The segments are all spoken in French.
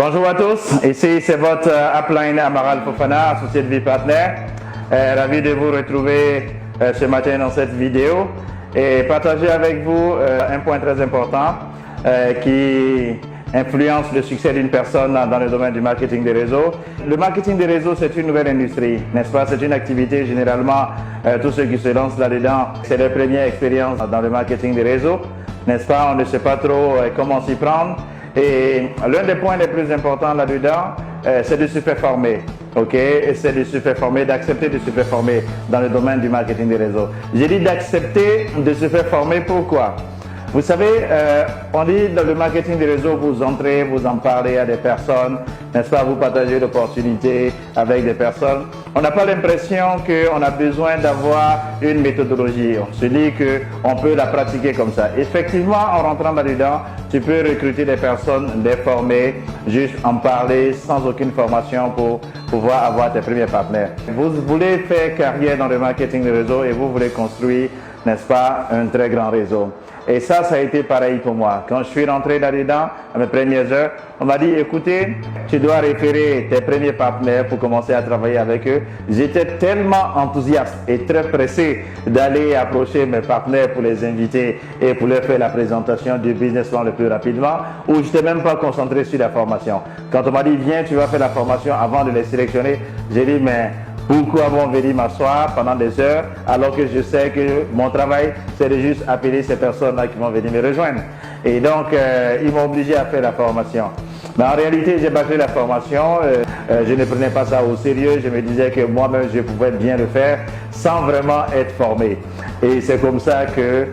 Bonjour à tous, ici c'est votre upline Amaral Fofana, associé de Vie Partner. Ravi de vous retrouver ce matin dans cette vidéo et partager avec vous un point très important qui influence le succès d'une personne dans le domaine du marketing des réseaux. Le marketing des réseaux, c'est une nouvelle industrie, n'est-ce pas? C'est une activité, généralement, tous ceux qui se lancent là-dedans, c'est leur première expérience dans le marketing des réseaux, n'est-ce pas? On ne sait pas trop comment s'y prendre. Et l'un des points les plus importants là-dedans, c'est de se faire former, ok? C'est de se faire former, d'accepter de se faire former dans le domaine du marketing des réseaux. J'ai dit d'accepter de se faire former, pourquoi? Vous savez, on dit dans le marketing des réseaux, vous entrez, vous en parlez à des personnes, n'est-ce pas? Vous partagez l'opportunité avec des personnes. On n'a pas l'impression qu'on a besoin d'avoir une méthodologie. On se dit qu'on peut la pratiquer comme ça. Effectivement, en rentrant là-dedans, tu peux recruter des personnes, les former, juste en parler sans aucune formation pour pouvoir avoir tes premiers partenaires. Vous voulez faire carrière dans le marketing des réseaux et vous voulez construire, n'est-ce pas, un très grand réseau. Et ça a été pareil pour moi. Quand je suis rentré là-dedans, à mes premières heures, on m'a dit, écoutez, tu dois référer tes premiers partenaires pour commencer à travailler avec eux. J'étais tellement enthousiaste et très pressé d'aller approcher mes partenaires pour les inviter et pour leur faire la présentation du business plan le plus rapidement, où je n'étais même pas concentré sur la formation. Quand on m'a dit, viens, tu vas faire la formation avant de les sélectionner, j'ai dit, mais pourquoi vont venir m'asseoir pendant des heures alors que je sais que mon travail c'est de juste appeler ces personnes-là qui vont venir me rejoindre. Et donc ils m'ont obligé à faire la formation. Mais en réalité j'ai bâclé la formation, je ne prenais pas ça au sérieux, je me disais que moi-même je pouvais bien le faire sans vraiment être formé. Et c'est comme ça que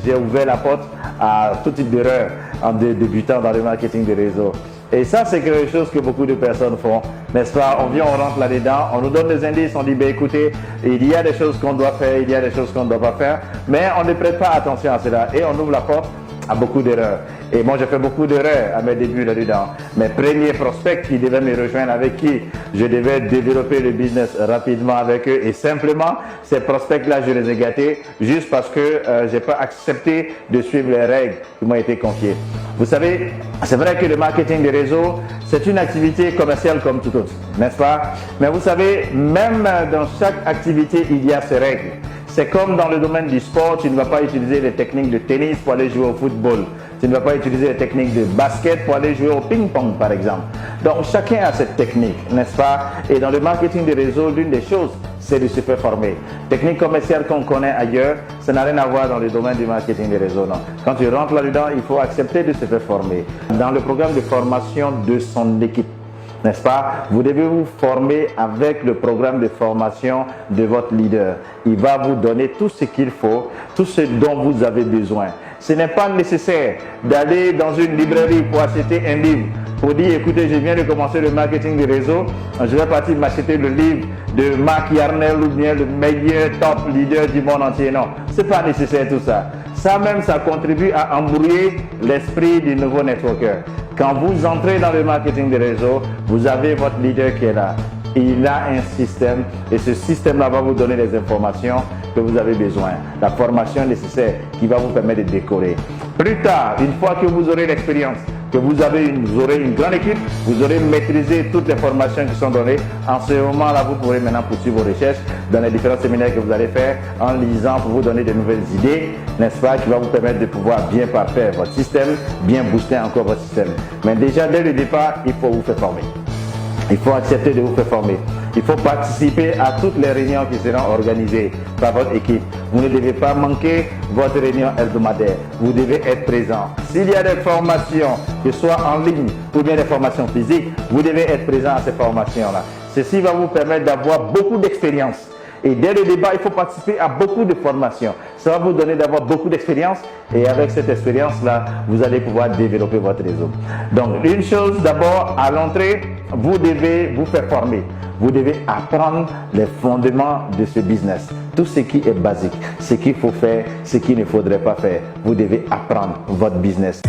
j'ai ouvert la porte à tout type d'erreurs en débutant dans le marketing des réseaux. Et ça, c'est quelque chose que beaucoup de personnes font, n'est-ce pas? On vient, on rentre là-dedans, on nous donne des indices, on dit, ben écoutez, il y a des choses qu'on doit faire, il y a des choses qu'on ne doit pas faire, mais on ne prête pas attention à cela et on ouvre la porte à beaucoup d'erreurs. Et moi, j'ai fait beaucoup d'erreurs à mes débuts là-dedans. Mes premiers prospects qui devaient me rejoindre, avec qui je devais développer le business rapidement avec eux. Et simplement, ces prospects-là, je les ai gâtés juste parce que je n'ai pas accepté de suivre les règles qui m'ont été confiées. Vous savez, c'est vrai que le marketing des réseaux, c'est une activité commerciale comme tout autre, n'est-ce pas? Mais vous savez, même dans chaque activité, il y a ses règles. C'est comme dans le domaine du sport, tu ne vas pas utiliser les techniques de tennis pour aller jouer au football. Tu ne vas pas utiliser les techniques de basket pour aller jouer au ping-pong, par exemple. Donc, chacun a cette technique, n'est-ce pas? Et dans le marketing des réseaux, l'une des choses, c'est de se faire former. Technique commerciale qu'on connaît ailleurs, ça n'a rien à voir dans le domaine du marketing des réseaux, non. Quand tu rentres là-dedans, il faut accepter de se faire former. Dans le programme de formation de son équipe, n'est-ce pas? Vous devez vous former avec le programme de formation de votre leader. Il va vous donner tout ce qu'il faut, tout ce dont vous avez besoin. Ce n'est pas nécessaire d'aller dans une librairie pour acheter un livre, pour dire, écoutez, je viens de commencer le marketing des réseaux, je vais partir m'acheter le livre de Mark Yarnell ou bien le meilleur top leader du monde entier. Non, ce n'est pas nécessaire tout ça. Ça même, ça contribue à embrouiller l'esprit du nouveau networker. Quand vous entrez dans le marketing des réseaux, vous avez votre leader qui est là. Il a un système et ce système-là va vous donner les informations que vous avez besoin. La formation nécessaire qui va vous permettre de décoller. Plus tard, une fois que vous aurez l'expérience, que vous aurez une grande équipe, vous aurez maîtrisé toutes les formations qui sont données. En ce moment-là, vous pourrez maintenant poursuivre vos recherches dans les différents séminaires que vous allez faire en lisant pour vous donner de nouvelles idées, n'est-ce pas, qui va vous permettre de pouvoir bien parfaire votre système, bien booster encore votre système. Mais déjà, dès le départ, il faut vous faire former. Il faut accepter de vous faire former. Il faut participer à toutes les réunions qui seront organisées par votre équipe. Vous ne devez pas manquer votre réunion hebdomadaire. Vous devez être présent. S'il y a des formations, que ce soit en ligne ou bien des formations physiques, vous devez être présent à ces formations-là. Ceci va vous permettre d'avoir beaucoup d'expérience. Et dès le départ, il faut participer à beaucoup de formations. Ça va vous donner d'avoir beaucoup d'expérience et avec cette expérience-là, vous allez pouvoir développer votre réseau. Donc, une chose d'abord, à l'entrée, vous devez vous faire former. Vous devez apprendre les fondements de ce business. Tout ce qui est basique, ce qu'il faut faire, ce qu'il ne faudrait pas faire. Vous devez apprendre votre business.